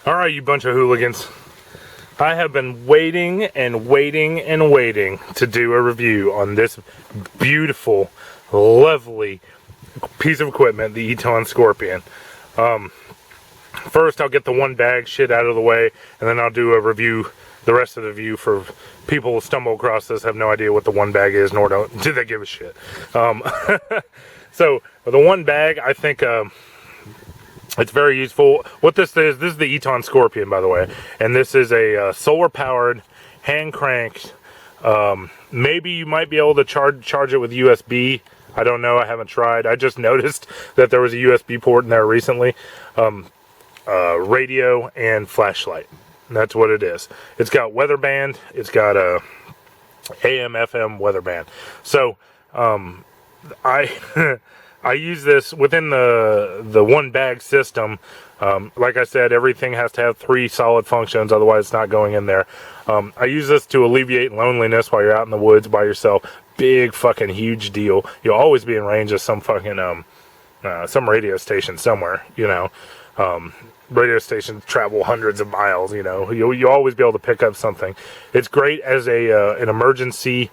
Alright, you bunch of hooligans. I have been waiting and waiting and waiting to do a review on this beautiful, lovely piece of equipment, the Eton Scorpion. First, I'll get the one bag shit out of the way, and then I'll do a review, the rest of the review, for people who stumble across this, have no idea what the one bag is, nor do they give a shit. So, the one bag, I think, it's very useful. What this is the Eton Scorpion, by the way, and this is a solar-powered, hand-cranked. Maybe you might be able to charge it with USB. I don't know. I haven't tried. I just noticed that there was a USB port in there recently. Radio and flashlight. And that's what it is. It's got weather band. It's got a AM/FM weather band. So I use this within the one bag system. Like I said, everything has to have 3 solid functions, otherwise it's not going in there. I use this to alleviate loneliness while you're out in the woods by yourself. Big fucking huge deal. You'll always be in range of some fucking some radio station somewhere, you know. Radio stations travel hundreds of miles, you know. You'll always be able to pick up something. It's great as an emergency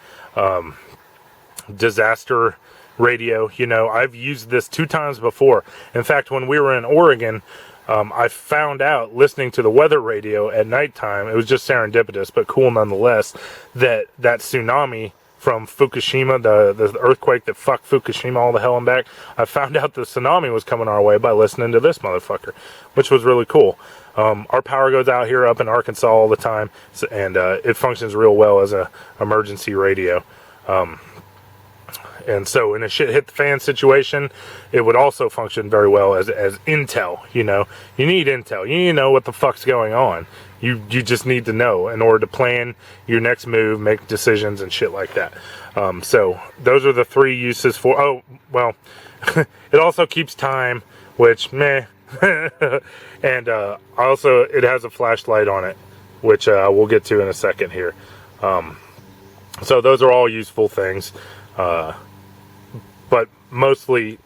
disaster radio. You know, I've used this 2 times before. In fact, when we were in Oregon, I found out, listening to the weather radio at nighttime, it was just serendipitous, but cool nonetheless, that tsunami from Fukushima, the earthquake that fucked Fukushima all the hell and back, I found out the tsunami was coming our way by listening to this motherfucker, which was really cool. Our power goes out here up in Arkansas all the time, and it functions real well as a emergency radio. And so in a shit hit the fan situation, it would also function very well as intel, you know. You need intel. You need to know what the fuck's going on. You just need to know in order to plan your next move, make decisions and shit like that. So those are the 3 uses for, oh, well, it also keeps time, which, meh. And also it has a flashlight on it, which we'll get to in a second here. So those are all useful things. But mostly,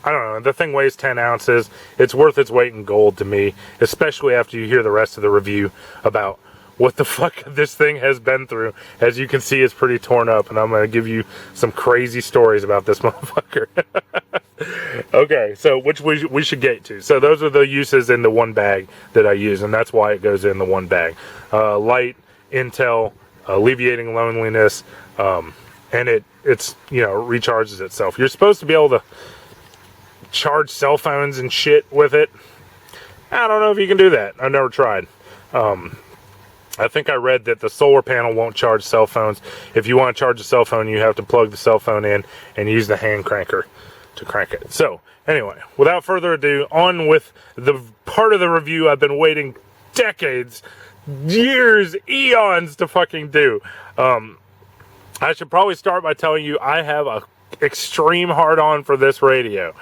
I don't know, the thing weighs 10 ounces. It's worth its weight in gold to me, especially after you hear the rest of the review about what the fuck this thing has been through. As you can see, it's pretty torn up, and I'm going to give you some crazy stories about this motherfucker. Okay, so which we should get to. So those are the uses in the one bag that I use, and that's why it goes in the one bag. Light, intel, alleviating loneliness, and it's, you know, recharges itself. You're supposed to be able to charge cell phones and shit with it. I don't know if you can do that. I've never tried. I think I read that the solar panel won't charge cell phones. If you want to charge a cell phone, you have to plug the cell phone in and use the hand cranker to crank it. So, anyway, without further ado, on with the part of the review I've been waiting decades, years, eons to fucking do. I should probably start by telling you I have a extreme hard-on for this radio.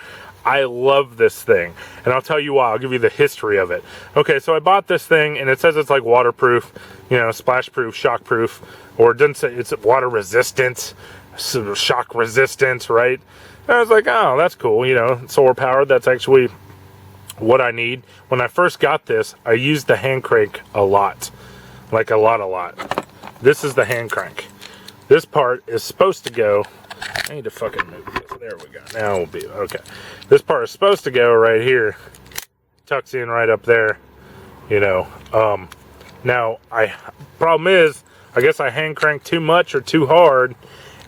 I love this thing, and I'll tell you why. I'll give you the history of it. Okay, so I bought this thing, and it says it's like waterproof, you know, splash-proof, shock-proof, or it doesn't say it's water-resistant, shock-resistant, right? And I was like, oh, that's cool, you know, solar-powered, that's actually what I need. When I first got this, I used the hand crank a lot, like a lot. This is the hand crank. This part is supposed to go, I need to fucking move this. There we go. Now we'll be, okay. This part is supposed to go right here. Tucks in right up there, you know. Now, problem is, I guess I hand cranked too much or too hard,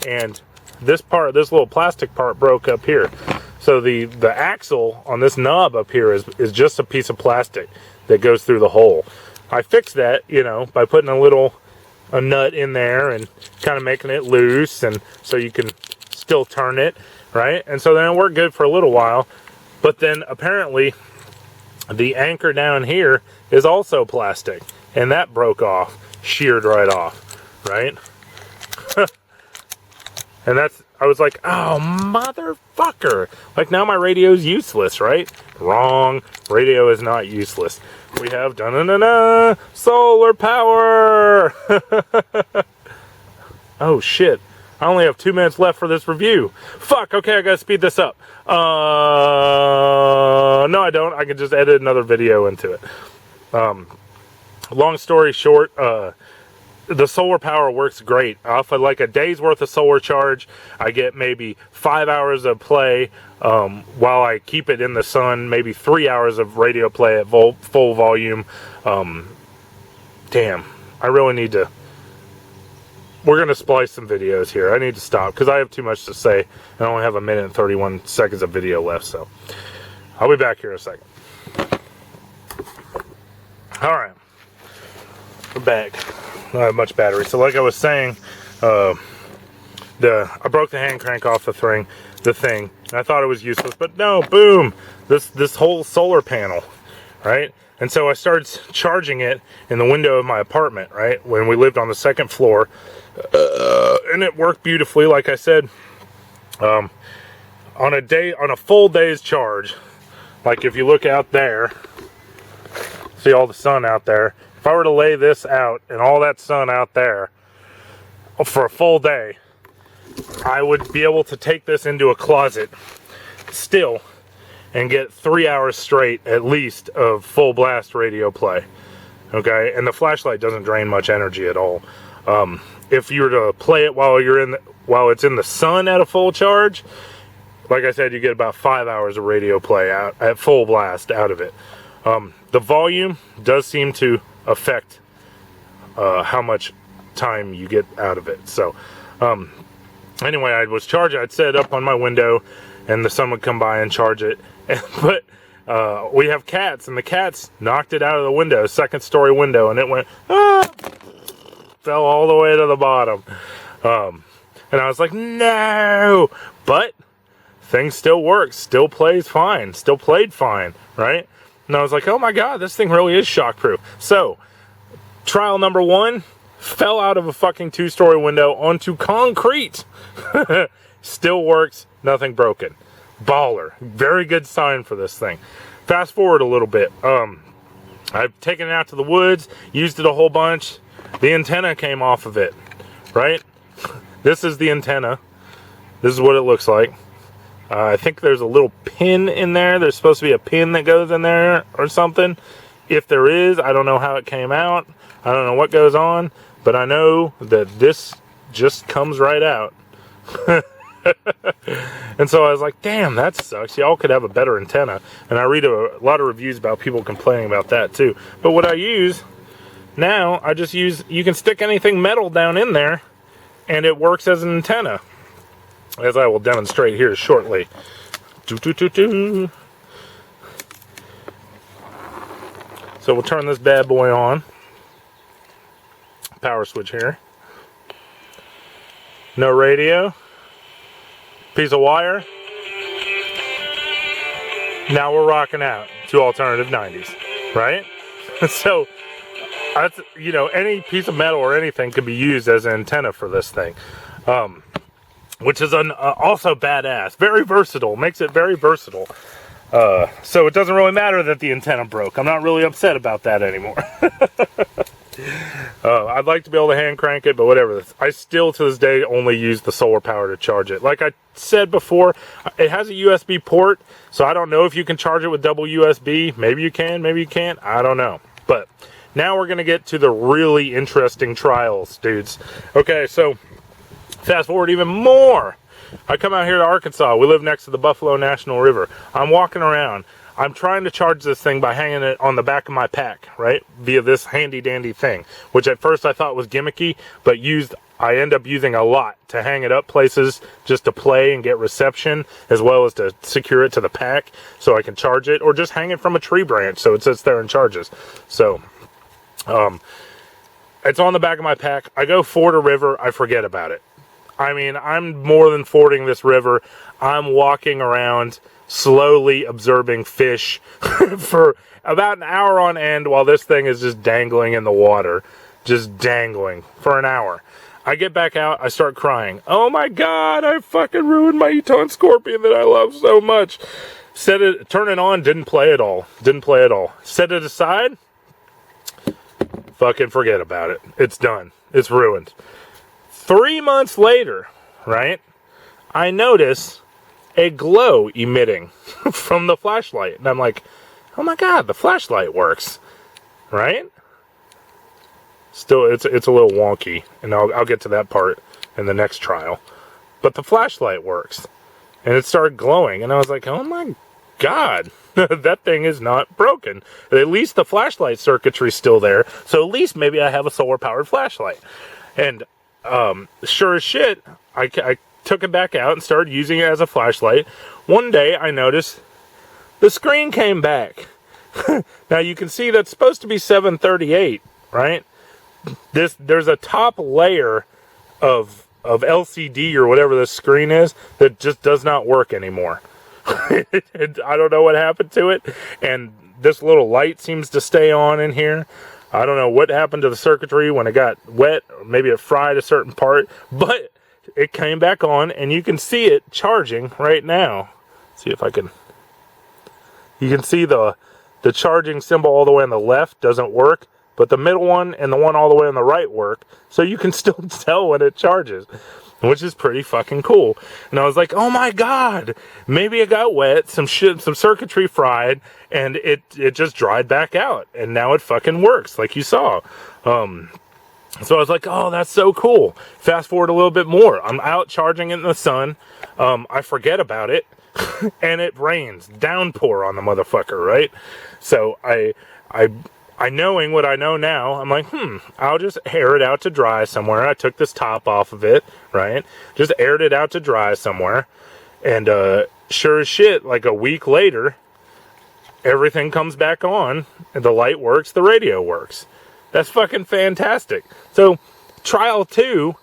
and this little plastic part broke up here. So the axle on this knob up here is just a piece of plastic that goes through the hole. I fixed that, you know, by putting a nut in there and kind of making it loose, and so you can still turn it, right? And so then it worked good for a little while, but then apparently the anchor down here is also plastic, and that broke off, sheared right off, right? And I was like, oh, motherfucker. Like, now my radio's useless, right? Wrong. Radio is not useless. We have da-na-na-na, solar power. Oh, shit. I only have 2 minutes left for this review. Fuck, okay, I gotta speed this up. No, I don't. I can just edit another video into it. Long story short, the solar power works great. Off of like a day's worth of solar charge, I get maybe 5 hours of play while I keep it in the sun, maybe 3 hours of radio play at full volume. Damn, I really need to... We're going to splice some videos here. I need to stop because I have too much to say, and I only have 1 minute and 31 seconds of video left, so I'll be back here in a second. Alright, we're back. I don't have much battery. So like I was saying, I broke the hand crank off the thing, and I thought it was useless, but no, boom, this whole solar panel, right? And so I started charging it in the window of my apartment, right, when we lived on the second floor, and it worked beautifully, like I said. On a full day's charge, like if you look out there, see all the sun out there. If I were to lay this out and all that sun out there for a full day, I would be able to take this into a closet still and get 3 hours straight at least of full blast radio play. Okay, and the flashlight doesn't drain much energy at all. If you were to play it while it's in the sun at a full charge, like I said, you get about 5 hours of radio play out at full blast out of it. The volume does seem to affect how much time you get out of it. So anyway, I was charging. I'd set it up on my window and the sun would come by and charge it. But we have cats, and the cats knocked it out of the window, second story window, and it went fell all the way to the bottom. And I was like, no, but thing still works, still plays fine, still played fine, right? And I was like, oh my god, this thing really is shockproof. So, trial number 1, fell out of a fucking 2-story window onto concrete. Still works, nothing broken. Baller. Very good sign for this thing. Fast forward a little bit. I've taken it out to the woods, used it a whole bunch. The antenna came off of it, right? This is the antenna. This is what it looks like. I think there's a little pin in there. There's supposed to be a pin that goes in there or something. If there is, I don't know how it came out. I don't know what goes on, but I know that this just comes right out. And so I was like, damn, that sucks. Y'all could have a better antenna. And I read a lot of reviews about people complaining about that too. But what I use now, I just use, you can stick anything metal down in there and it works as an antenna, as I will demonstrate here shortly. So we'll turn this bad boy on. Power switch here. No radio. Piece of wire. Now we're rocking out to alternative 90s, right? So that's, you know, any piece of metal or anything could be used as an antenna for this thing. Which is also badass. Very versatile. Makes it very versatile. So it doesn't really matter that the antenna broke. I'm not really upset about that anymore. I'd like to be able to hand crank it, but whatever. I still, to this day, only use the solar power to charge it. Like I said before, it has a USB port, so I don't know if you can charge it with double USB. Maybe you can, maybe you can't. I don't know. But now we're going to get to the really interesting trials, dudes. Okay, so fast forward even more. I come out here to Arkansas. We live next to the Buffalo National River. I'm walking around. I'm trying to charge this thing by hanging it on the back of my pack, right? Via this handy dandy thing, which at first I thought was gimmicky, but I end up using a lot to hang it up places just to play and get reception, as well as to secure it to the pack so I can charge it, or just hang it from a tree branch so it sits there and charges. So, it's on the back of my pack. I go ford a river, I forget about it. I mean, I'm more than fording this river. I'm walking around slowly observing fish for about an hour on end while this thing is just dangling in the water. Just dangling for an hour. I get back out, I start crying. Oh my god, I fucking ruined my Eton Scorpion that I love so much. Turn it on, didn't play at all. Didn't play at all. Set it aside, fucking forget about it. It's done. It's ruined. 3 months later, right, I notice a glow emitting from the flashlight. And I'm like, oh my god, the flashlight works. right? Still, it's a little wonky, and I'll get to that part in the next trial. But the flashlight works, and it started glowing, and I was like, oh my God, that thing is not broken. At least the flashlight circuitry's still there, so at least maybe I have a solar-powered flashlight. And sure as shit, I took it back out and started using it as a flashlight. One day, I noticed the screen came back. Now, you can see that's supposed to be 738, right? There's a top layer of LCD or whatever this screen is that just does not work anymore. I don't know what happened to it, and this little light seems to stay on in here. I don't know what happened to the circuitry when it got wet, or maybe it fried a certain part, but it came back on, and you can see it charging right now. Let's see if I can. You can see the charging symbol all the way on the left doesn't work, but the middle one and the one all the way on the right work, so you can still tell when it charges, which is pretty fucking cool. And I was like, oh my God, maybe it got wet, some circuitry fried, and it just dried back out, and now it fucking works, like you saw. So I was like, oh, that's so cool. Fast forward a little bit more. I'm out charging it in the sun. I forget about it, and it rains, downpour on the motherfucker, right? So I knowing what I know now, I'm like, I'll just air it out to dry somewhere. I took this top off of it, right? Just aired it out to dry somewhere. And sure as shit, like a week later, everything comes back on, and the light works, the radio works. That's fucking fantastic. So, trial 2,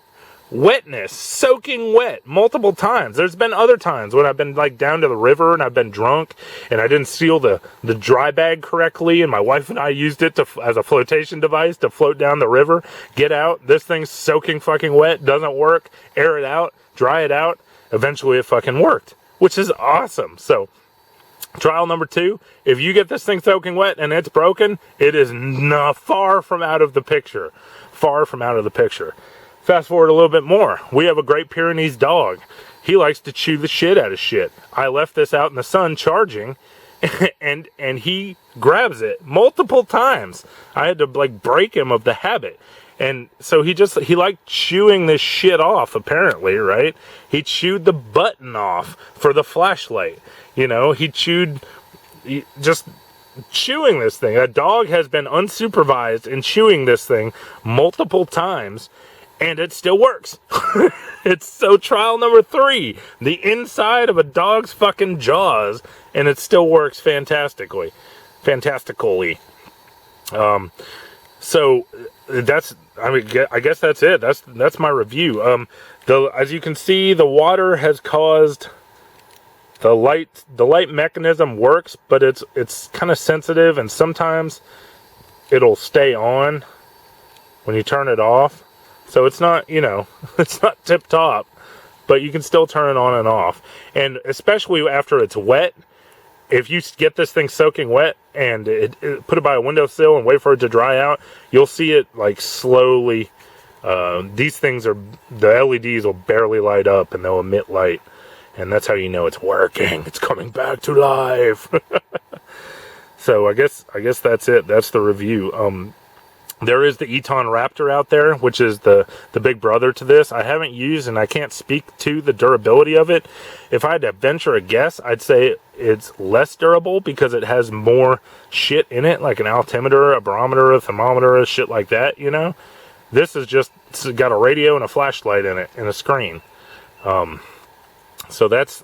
wetness, soaking wet multiple times. There's been other times when I've been like down to the river and I've been drunk and I didn't seal the dry bag correctly, and my wife and I used it as a flotation device to float down the river. Get out, this thing's soaking fucking wet, doesn't work, air it out, dry it out. Eventually it fucking worked, which is awesome. So trial number 2, if you get this thing soaking wet and it's broken, it is far from out of the picture. Far from out of the picture. Fast forward a little bit more. We have a Great Pyrenees dog. He likes to chew the shit out of shit. I left this out in the sun charging, and he grabs it multiple times. I had to like break him of the habit. And so he liked chewing this shit off, apparently, right? He chewed the button off for the flashlight. You know, just chewing this thing. A dog has been unsupervised in chewing this thing multiple times, and it still works. It's so trial number 3, the inside of a dog's fucking jaws, and it still works fantastically. So that's, I guess that's it. That's my review. As you can see, the water has caused the light mechanism works, but it's kind of sensitive, and sometimes it'll stay on when you turn it off. So it's not, it's not tip top, but you can still turn it on and off. And especially after it's wet, if you get this thing soaking wet and put it by a windowsill and wait for it to dry out, you'll see it like slowly. These things the LEDs will barely light up and they'll emit light. And that's how you know it's working. It's coming back to life. So I guess that's it. That's the review. There is the Eton Raptor out there, which is the big brother to this. I haven't used, and I can't speak to the durability of it. If I had to venture a guess, I'd say it's less durable because it has more shit in it, like an altimeter, a barometer, a thermometer, shit like that, This is just, it's got a radio and a flashlight in it, and a screen. So that's,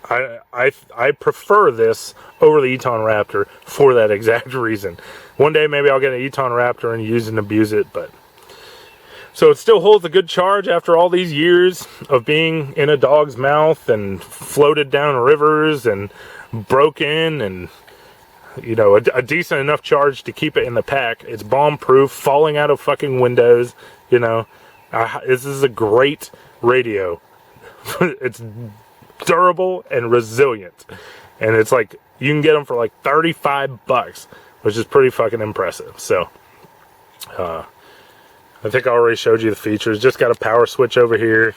I prefer this over the Eton Raptor for that exact reason. One day maybe I'll get an Eton Raptor and use and abuse it, but so it still holds a good charge after all these years of being in a dog's mouth and floated down rivers and broken, and a decent enough charge to keep it in the pack. It's bomb proof, falling out of fucking windows. This is a great radio. It's durable and resilient, and it's like you can get them for like $35, which is pretty fucking impressive. So I think I already showed you the features. Just got a power switch over here.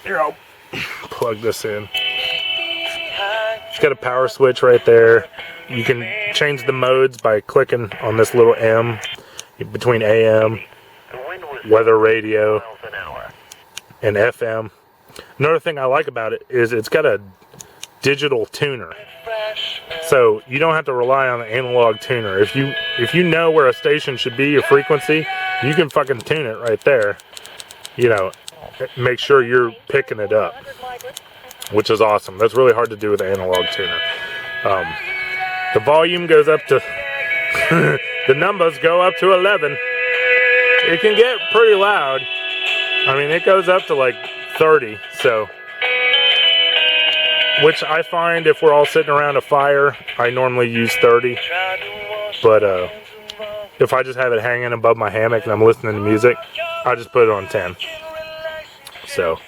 Here, I'll plug this in. It's got a power switch right there. You can change the modes by clicking on this little M between AM, weather radio, and FM. Another thing I like about it is it's got a digital tuner. So you don't have to rely on the analog tuner. If you know where a station should be, your frequency, you can fucking tune it right there. You know, make sure you're picking it up, which is awesome. That's really hard to do with the analog tuner. The volume goes up to, the numbers go up to 11. It can get pretty loud. I mean, it goes up to like 30, so. Which I find if we're all sitting around a fire, I normally use 30. But if I just have it hanging above my hammock and I'm listening to music, I just put it on 10. So.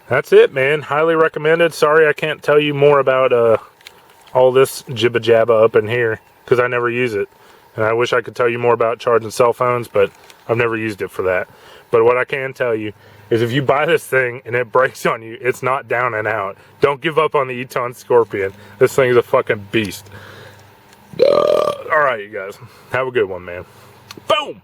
That's it, man. Highly recommended. Sorry I can't tell you more about all this jibba jabba up in here because I never use it. And I wish I could tell you more about charging cell phones, but I've never used it for that. But what I can tell you is if you buy this thing and it breaks on you, it's not down and out. Don't give up on the Eton Scorpion. This thing is a fucking beast. Alright, you guys. Have a good one, man. Boom!